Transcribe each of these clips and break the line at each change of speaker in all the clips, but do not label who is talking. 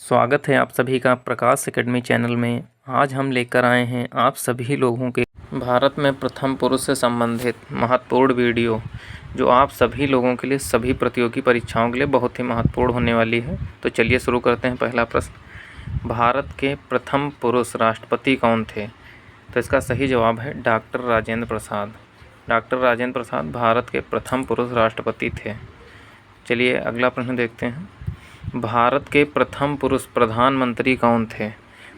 स्वागत है आप सभी का प्रकाश एकेडमी चैनल में। आज हम लेकर आए हैं आप सभी लोगों के भारत में प्रथम पुरुष से संबंधित महत्वपूर्ण वीडियो, जो आप सभी लोगों के लिए सभी प्रतियोगी परीक्षाओं के लिए बहुत ही महत्वपूर्ण होने वाली है। तो चलिए शुरू करते हैं। पहला प्रश्न, भारत के प्रथम पुरुष राष्ट्रपति कौन थे? तो इसका सही जवाब है डॉक्टर राजेंद्र प्रसाद। डॉक्टर राजेंद्र प्रसाद भारत के प्रथम पुरुष राष्ट्रपति थे। चलिए अगला प्रश्न देखते हैं। भारत के प्रथम पुरुष प्रधानमंत्री कौन थे?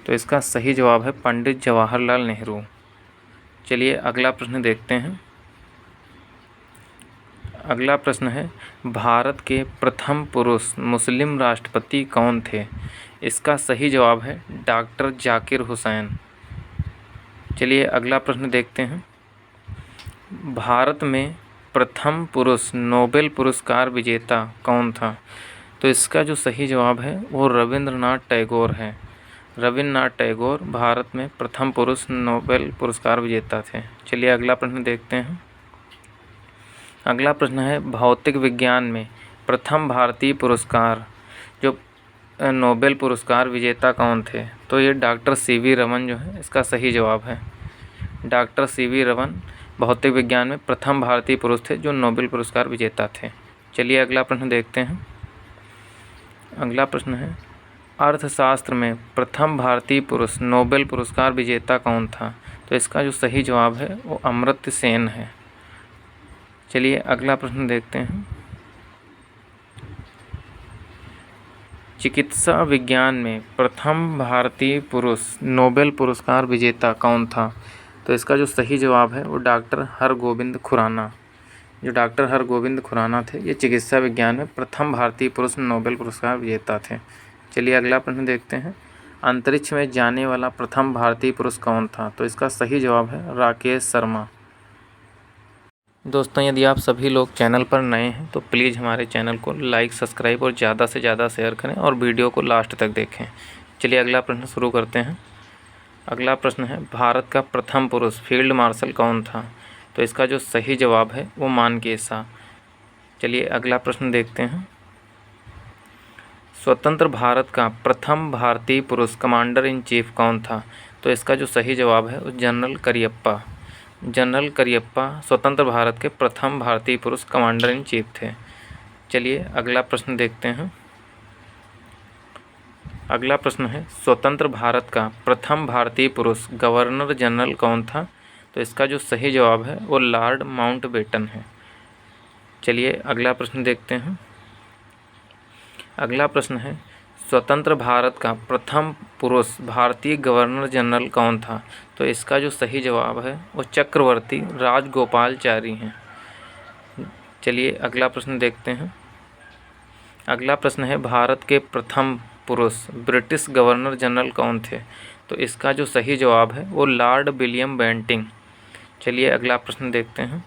तो इसका सही जवाब है पंडित जवाहरलाल नेहरू। चलिए अगला प्रश्न देखते हैं। अगला प्रश्न है, भारत के प्रथम पुरुष मुस्लिम राष्ट्रपति कौन थे? इसका सही जवाब है डॉक्टर जाकिर हुसैन। चलिए अगला प्रश्न देखते हैं। भारत में प्रथम पुरुष नोबेल पुरस्कार विजेता कौन था? तो इसका जो सही जवाब है वो रविंद्रनाथ टैगोर है। रविंद्रनाथ टैगोर भारत में प्रथम पुरुष नोबेल पुरस्कार विजेता थे। चलिए अगला प्रश्न देखते हैं। अगला प्रश्न है, भौतिक विज्ञान में प्रथम भारतीय पुरस्कार जो नोबेल पुरस्कार विजेता कौन थे? तो ये डॉक्टर सीवी रमन जो है इसका सही जवाब है। डॉक्टर सीवी रमन भौतिक विज्ञान में प्रथम भारतीय पुरुष थे जो नोबेल पुरस्कार विजेता थे। चलिए अगला प्रश्न देखते हैं। अगला प्रश्न है, अर्थशास्त्र में प्रथम भारतीय पुरुष नोबेल पुरस्कार विजेता कौन था? तो इसका जो सही जवाब है वो अमर्त्य सेन है। चलिए अगला प्रश्न देखते हैं। चिकित्सा विज्ञान में प्रथम भारतीय पुरुष नोबेल पुरस्कार विजेता कौन था? तो इसका जो सही जवाब है वो डॉक्टर हरगोविंद खुराना। जो डॉक्टर हरगोविंद खुराना थे ये चिकित्सा विज्ञान में प्रथम भारतीय पुरुष नोबेल पुरस्कार विजेता थे। चलिए अगला प्रश्न देखते हैं। अंतरिक्ष में जाने वाला प्रथम भारतीय पुरुष कौन था? तो इसका सही जवाब है राकेश शर्मा। दोस्तों, यदि आप सभी लोग चैनल पर नए हैं तो प्लीज़ हमारे चैनल को लाइक, सब्सक्राइब और ज़्यादा से ज़्यादा शेयर करें और वीडियो को लास्ट तक देखें। चलिए अगला प्रश्न शुरू करते हैं। अगला प्रश्न है, भारत का प्रथम पुरुष फील्ड मार्शल कौन था? तो इसका जो सही जवाब है वो मानेकशॉ। चलिए अगला प्रश्न देखते हैं। स्वतंत्र भारत का प्रथम भारतीय पुरुष कमांडर इन चीफ कौन था? तो इसका जो सही जवाब है वो जनरल करियप्पा। जनरल करियप्पा स्वतंत्र भारत के प्रथम भारतीय पुरुष कमांडर इन चीफ थे। चलिए अगला प्रश्न देखते हैं। अगला प्रश्न है, स्वतंत्र भारत का प्रथम भारतीय पुरुष गवर्नर जनरल कौन था? तो इसका जो सही जवाब है वो लॉर्ड माउंटबेटन है। चलिए अगला प्रश्न देखते हैं। अगला प्रश्न है, स्वतंत्र भारत का प्रथम पुरुष भारतीय गवर्नर जनरल कौन था? तो इसका जो सही जवाब है वो चक्रवर्ती राजगोपालचारी हैं। चलिए अगला प्रश्न देखते हैं। अगला प्रश्न है, भारत के प्रथम पुरुष ब्रिटिश गवर्नर जनरल कौन थे? तो इसका जो सही जवाब है वो लॉर्ड विलियम बेंटिंग। चलिए अगला प्रश्न देखते हैं।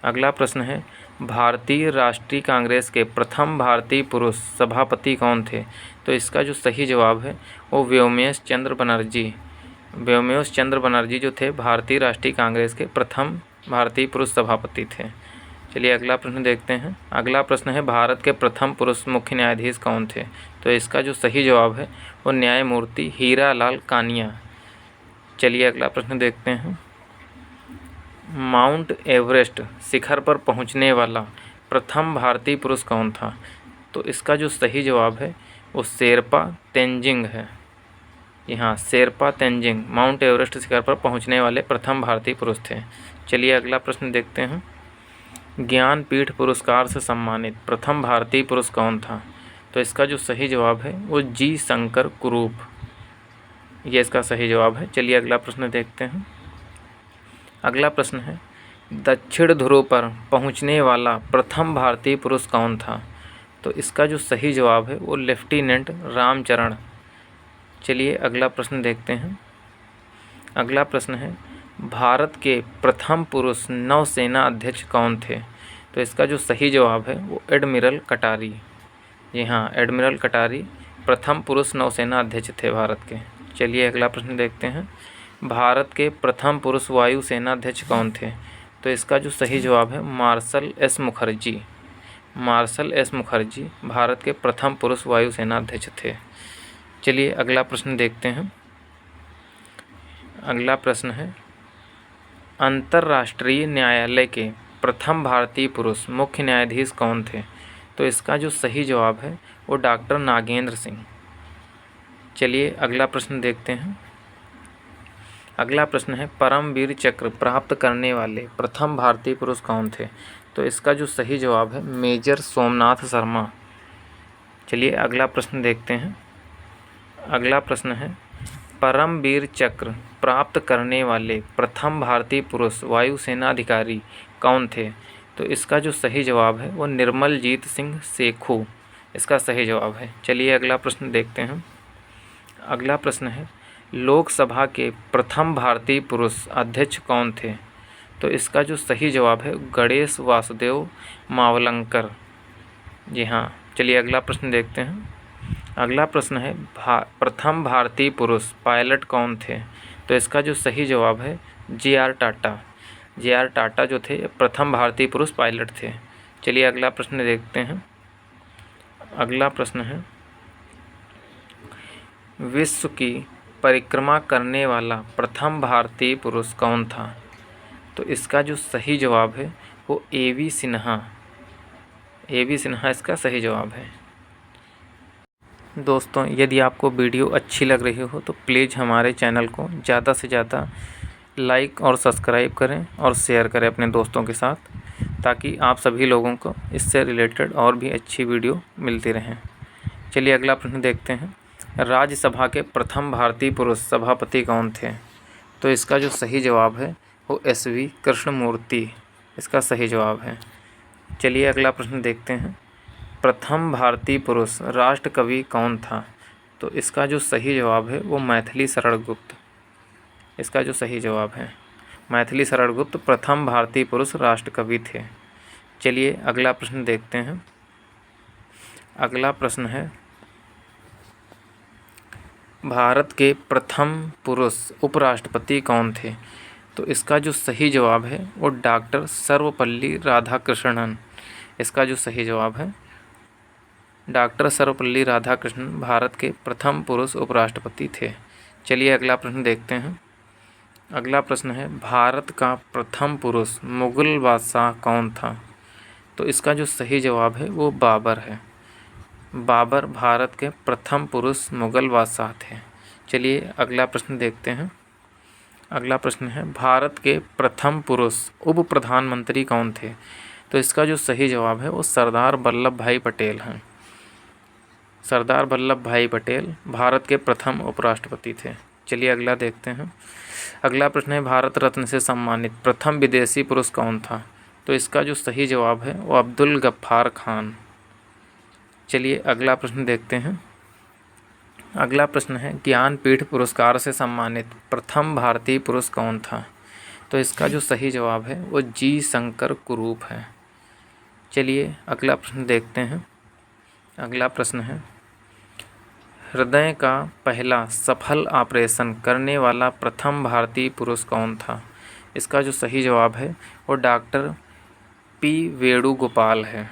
अगला प्रश्न है, भारतीय राष्ट्रीय कांग्रेस के प्रथम भारतीय पुरुष सभापति कौन थे? तो इसका जो सही जवाब है वो व्योमेश चंद्र बनर्जी। व्योमेश चंद्र बनर्जी जो थे भारतीय राष्ट्रीय कांग्रेस के प्रथम भारतीय पुरुष सभापति थे। चलिए अगला प्रश्न देखते हैं। अगला प्रश्न है, भारत के प्रथम पुरुष मुख्य न्यायाधीश कौन थे? तो इसका जो सही जवाब है वो न्यायमूर्ति हीरा लाल कानिया। चलिए अगला प्रश्न देखते हैं। माउंट एवरेस्ट शिखर पर पहुंचने वाला प्रथम भारतीय पुरुष कौन था? तो इसका जो सही जवाब है वो शेरपा तेंजिंग है। यहाँ शेरपा तेंजिंग माउंट एवरेस्ट शिखर पर पहुंचने वाले प्रथम भारतीय पुरुष थे। चलिए अगला प्रश्न देखते हैं। ज्ञानपीठ पुरस्कार से सम्मानित प्रथम भारतीय पुरुष कौन था? तो इसका जो सही जवाब है वो जी शंकर कुरूप, ये इसका सही जवाब है। चलिए अगला प्रश्न देखते हैं। अगला प्रश्न है, दक्षिण ध्रुव पर पहुंचने वाला प्रथम भारतीय पुरुष कौन था? तो इसका जो सही जवाब है वो लेफ्टिनेंट रामचरण। चलिए अगला प्रश्न देखते हैं। अगला प्रश्न है, भारत के प्रथम पुरुष नौसेना अध्यक्ष कौन थे? तो इसका जो सही जवाब है वो एडमिरल कटारी। जी हाँ, एडमिरल कटारी प्रथम पुरुष नौसेना अध्यक्ष थे भारत के। चलिए अगला प्रश्न देखते हैं। भारत के प्रथम पुरुष वायुसेना अध्यक्ष कौन थे? तो इसका जो सही जवाब है Marshal S Mukherjee. Marshal S Mukherjee Bharat के प्रथम पुरुष वायुसेना अध्यक्ष थे। चलिए अगला प्रश्न देखते हैं। अगला प्रश्न है, अंतर्राष्ट्रीय न्यायालय के प्रथम भारतीय पुरुष मुख्य न्यायाधीश कौन थे? तो इसका जो सही जवाब है वो डॉक्टर नागेंद्र सिंह। चलिए अगला प्रश्न देखते हैं। अगला प्रश्न है, परमवीर चक्र प्राप्त करने वाले प्रथम भारतीय पुरुष कौन थे? तो इसका जो सही जवाब है मेजर सोमनाथ शर्मा। चलिए अगला प्रश्न देखते हैं। अगला प्रश्न है, परमवीर चक्र प्राप्त करने वाले प्रथम भारतीय पुरुष वायुसेना अधिकारी कौन थे? तो इसका जो सही जवाब है वो निर्मलजीत सिंह सेखू इसका सही जवाब है। चलिए अगला प्रश्न देखते हैं। अगला प्रश्न है, लोकसभा के प्रथम भारतीय पुरुष अध्यक्ष कौन थे? तो इसका जो सही जवाब है गणेश वासुदेव मावलंकर। जी हाँ। चलिए अगला प्रश्न देखते हैं। अगला प्रश्न है, प्रथम भारतीय पुरुष पायलट कौन थे? तो इसका जो सही जवाब है जे.आर. टाटा। जे.आर. टाटा जो थे प्रथम भारतीय पुरुष पायलट थे। चलिए अगला प्रश्न देखते हैं। अगला प्रश्न है, विश्व की परिक्रमा करने वाला प्रथम भारतीय पुरुष कौन था? तो इसका जो सही जवाब है वो ए.वी. सिन्हा। ए.वी. सिन्हा इसका सही जवाब है। दोस्तों, यदि आपको वीडियो अच्छी लग रही हो तो प्लीज़ हमारे चैनल को ज़्यादा से ज़्यादा लाइक और सब्सक्राइब करें और शेयर करें अपने दोस्तों के साथ, ताकि आप सभी लोगों को इससे रिलेटेड और भी अच्छी वीडियो मिलती रहें। चलिए अगला प्रश्न देखते हैं। राज्यसभा के प्रथम भारतीय पुरुष सभापति कौन थे? तो इसका जो सही जवाब है वो एस.वी. कृष्णमूर्ति इसका सही जवाब है। चलिए अगला प्रश्न देखते हैं। प्रथम भारतीय पुरुष राष्ट्र कवि कौन था? तो इसका जो सही जवाब है वो मैथिली शरण गुप्त इसका जो सही जवाब है मैथिली शरण गुप्त प्रथम भारतीय पुरुष राष्ट्र कवि थे। चलिए अगला प्रश्न देखते हैं। अगला प्रश्न है, भारत के प्रथम पुरुष उपराष्ट्रपति कौन थे? तो इसका जो सही जवाब है वो डॉक्टर सर्वपल्ली राधाकृष्णन इसका जो सही जवाब है डॉक्टर सर्वपल्ली राधाकृष्णन भारत के प्रथम पुरुष उपराष्ट्रपति थे। चलिए अगला प्रश्न देखते हैं। अगला प्रश्न है, भारत का प्रथम पुरुष मुगल बादशाह कौन था? तो इसका जो सही जवाब है वो बाबर है। बाबर भारत के प्रथम पुरुष मुगल बादशाह थे। चलिए अगला प्रश्न देखते हैं। अगला प्रश्न है, भारत के प्रथम पुरुष उप प्रधानमंत्री कौन थे? तो इसका जो सही जवाब है वो सरदार वल्लभ भाई पटेल हैं। सरदार वल्लभ भाई पटेल भारत के प्रथम उपराष्ट्रपति थे। चलिए अगला देखते हैं। अगला प्रश्न है, भारत रत्न से सम्मानित प्रथम विदेशी पुरुष कौन था? तो इसका जो सही जवाब है वो अब्दुल गफ्फार खान। चलिए अगला प्रश्न देखते हैं। अगला प्रश्न है, ज्ञानपीठ पुरस्कार से सम्मानित प्रथम भारतीय पुरुष कौन था? तो इसका जो सही जवाब है वो जी शंकर कुरूप है। चलिए अगला प्रश्न देखते हैं। अगला प्रश्न है, हृदय का पहला सफल ऑपरेशन करने वाला प्रथम भारतीय पुरुष कौन था? इसका जो सही जवाब है वो डॉक्टर पी वेणुगोपाल है।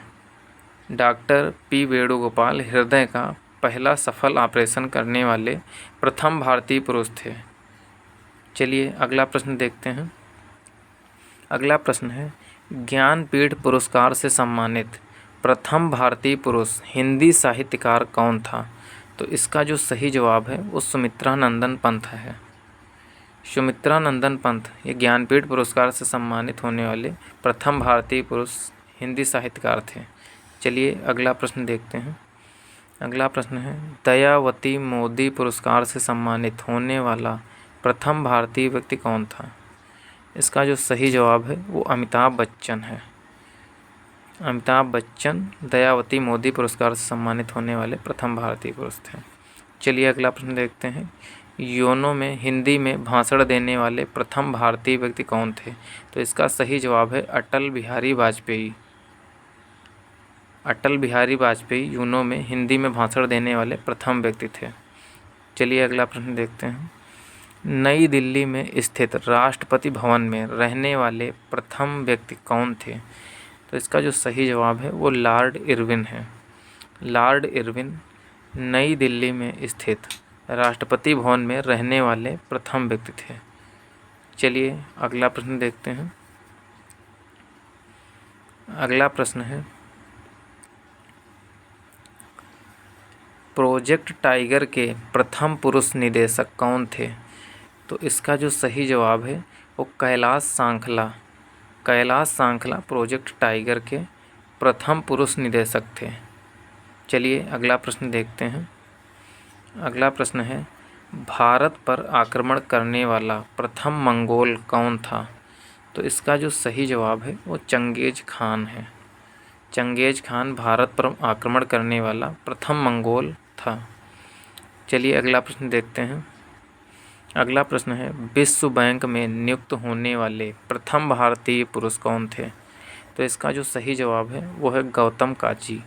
डॉक्टर पी वेणुगोपाल हृदय का पहला सफल ऑपरेशन करने वाले प्रथम भारतीय पुरुष थे। चलिए अगला प्रश्न देखते हैं। अगला प्रश्न है, ज्ञानपीठ पुरस्कार से सम्मानित प्रथम भारतीय पुरुष हिंदी साहित्यकार कौन था? तो इसका जो सही जवाब है वो सुमित्रा नंदन पंत है। सुमित्रा नंदन पंत ये ज्ञानपीठ पुरस्कार से सम्मानित होने वाले प्रथम भारतीय पुरुष हिंदी साहित्यकार थे। चलिए अगला प्रश्न देखते हैं। अगला प्रश्न है, दयावती मोदी पुरस्कार से सम्मानित होने वाला प्रथम भारतीय व्यक्ति कौन था? इसका जो सही जवाब है वो अमिताभ बच्चन है। अमिताभ बच्चन दयावती मोदी पुरस्कार से सम्मानित होने वाले प्रथम भारतीय पुरुष थे। चलिए अगला प्रश्न देखते हैं। योनो में हिंदी में भाषण देने वाले प्रथम भारतीय व्यक्ति कौन थे? तो इसका सही जवाब है अटल बिहारी वाजपेयी। अटल बिहारी वाजपेयी योनो में हिंदी में भाषण देने वाले प्रथम व्यक्ति थे। चलिए अगला प्रश्न देखते हैं। नई दिल्ली में स्थित राष्ट्रपति भवन में रहने वाले प्रथम व्यक्ति कौन थे? तो इसका जो सही जवाब है वो लॉर्ड इरविन है। लॉर्ड इरविन नई दिल्ली में स्थित राष्ट्रपति भवन में रहने वाले प्रथम व्यक्ति थे। चलिए अगला प्रश्न देखते हैं। अगला प्रश्न है, प्रोजेक्ट टाइगर के प्रथम पुरुष निदेशक कौन थे? तो इसका जो सही जवाब है वो कैलाश सांखला। कैलाश सांखला प्रोजेक्ट टाइगर के प्रथम पुरुष निदेशक थे। चलिए अगला प्रश्न देखते हैं। अगला प्रश्न है, भारत पर आक्रमण करने वाला प्रथम मंगोल कौन था? तो इसका जो सही जवाब है वो चंगेज खान है। चंगेज खान भारत पर आक्रमण करने वाला प्रथम मंगोल था। चलिए अगला प्रश्न देखते हैं। अगला प्रश्न है, विश्व बैंक में नियुक्त होने वाले प्रथम भारतीय पुरुष कौन थे? तो इसका जो सही जवाब है वो है गौतम काजी।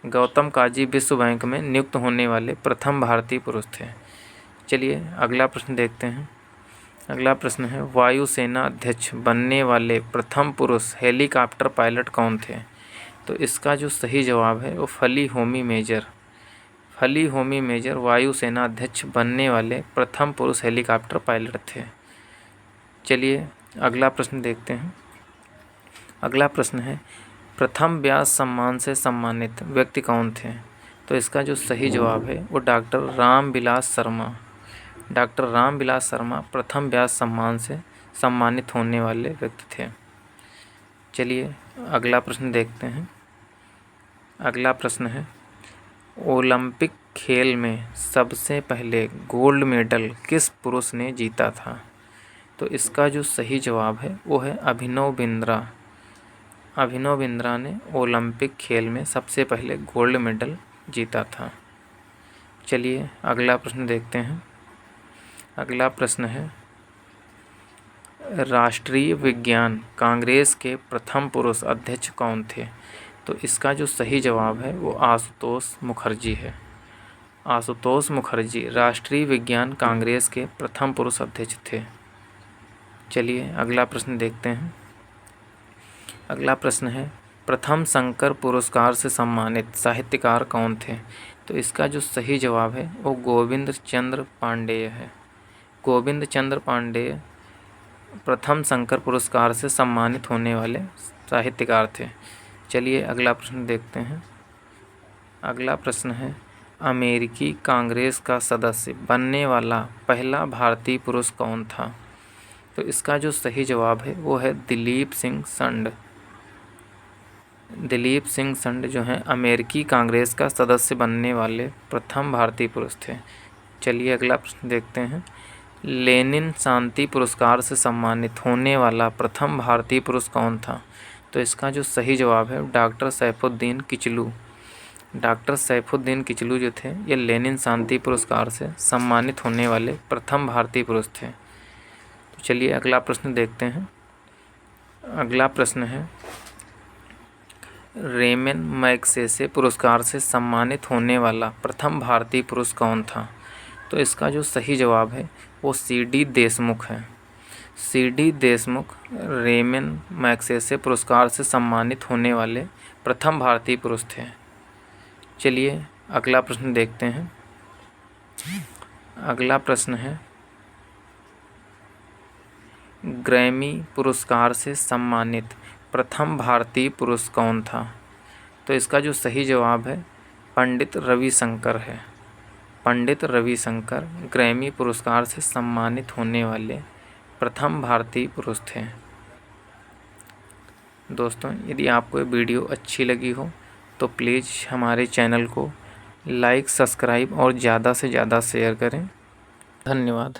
गौतम काजी विश्व बैंक में नियुक्त होने वाले प्रथम भारतीय पुरुष थे। चलिए अगला प्रश्न देखते हैं। अगला प्रश्न है, वायुसेना अध्यक्ष बनने वाले प्रथम पुरुष हेलीकॉप्टर पायलट कौन थे? तो इसका जो सही जवाब है वो फली होमी मेजर। फली होमी मेजर वायुसेना अध्यक्ष बनने वाले प्रथम पुरुष हेलीकॉप्टर पायलट थे। चलिए अगला प्रश्न देखते हैं। अगला प्रश्न है, प्रथम व्यास सम्मान से सम्मानित व्यक्ति कौन थे? तो इसका जो सही जवाब है वो डॉक्टर रामविलास शर्मा। डॉक्टर रामविलास शर्मा प्रथम व्यास सम्मान से सम्मानित होने वाले व्यक्ति थे। चलिए अगला प्रश्न देखते हैं। अगला प्रश्न है, ओलंपिक खेल में सबसे पहले गोल्ड मेडल किस पुरुष ने जीता था? तो इसका जो सही जवाब है वो है अभिनव बिंद्रा। अभिनव बिंद्रा ने ओलंपिक खेल में सबसे पहले गोल्ड मेडल जीता था। चलिए अगला प्रश्न देखते हैं। अगला प्रश्न है, राष्ट्रीय विज्ञान कांग्रेस के प्रथम पुरुष अध्यक्ष कौन थे? तो इसका जो सही जवाब है वो आशुतोष मुखर्जी है। आशुतोष मुखर्जी राष्ट्रीय विज्ञान कांग्रेस के प्रथम पुरुष अध्यक्ष थे। चलिए अगला प्रश्न देखते हैं। अगला प्रश्न है, प्रथम शंकर पुरस्कार से सम्मानित साहित्यकार कौन थे? तो इसका जो सही जवाब है वो गोविंद चंद्र पांडेय है। गोविंद चंद्र पांडेय प्रथम शंकर पुरस्कार से सम्मानित होने वाले साहित्यकार थे। चलिए अगला प्रश्न देखते हैं। अगला प्रश्न है, अमेरिकी कांग्रेस का सदस्य बनने वाला पहला भारतीय पुरुष कौन था? तो इसका जो सही जवाब है वो है दिलीप सिंह संड। दिलीप सिंह संड जो हैं अमेरिकी कांग्रेस का सदस्य बनने वाले प्रथम भारतीय पुरुष थे। चलिए अगला प्रश्न देखते हैं। लेनिन शांति पुरस्कार से सम्मानित होने वाला प्रथम भारतीय पुरुष कौन था? तो इसका जो सही जवाब है डॉक्टर सैफुद्दीन किचलू। डॉक्टर सैफुद्दीन किचलू जो थे ये लेनिन शांति पुरस्कार से सम्मानित होने वाले प्रथम भारतीय पुरुष थे। तो चलिए अगला प्रश्न देखते हैं। अगला प्रश्न है, रेमन मैगसेसे पुरस्कार से सम्मानित होने वाला प्रथम भारतीय पुरुष कौन था? तो इसका जो सही जवाब है वो C.D. देशमुख है। C.D. देशमुख रेमन मैगसेसे पुरस्कार से सम्मानित होने वाले प्रथम भारतीय पुरुष थे। चलिए अगला प्रश्न देखते हैं। अगला प्रश्न है, ग्रैमी पुरस्कार से सम्मानित प्रथम भारतीय पुरुष कौन था? तो इसका जो सही जवाब है पंडित रविशंकर है। पंडित रविशंकर ग्रैमी पुरस्कार से सम्मानित होने वाले प्रथम भारतीय पुरुष थे। दोस्तों यदि आपको ये वीडियो अच्छी लगी हो तो प्लीज़ हमारे चैनल को लाइक, सब्सक्राइब और ज़्यादा से ज़्यादा शेयर करें। धन्यवाद।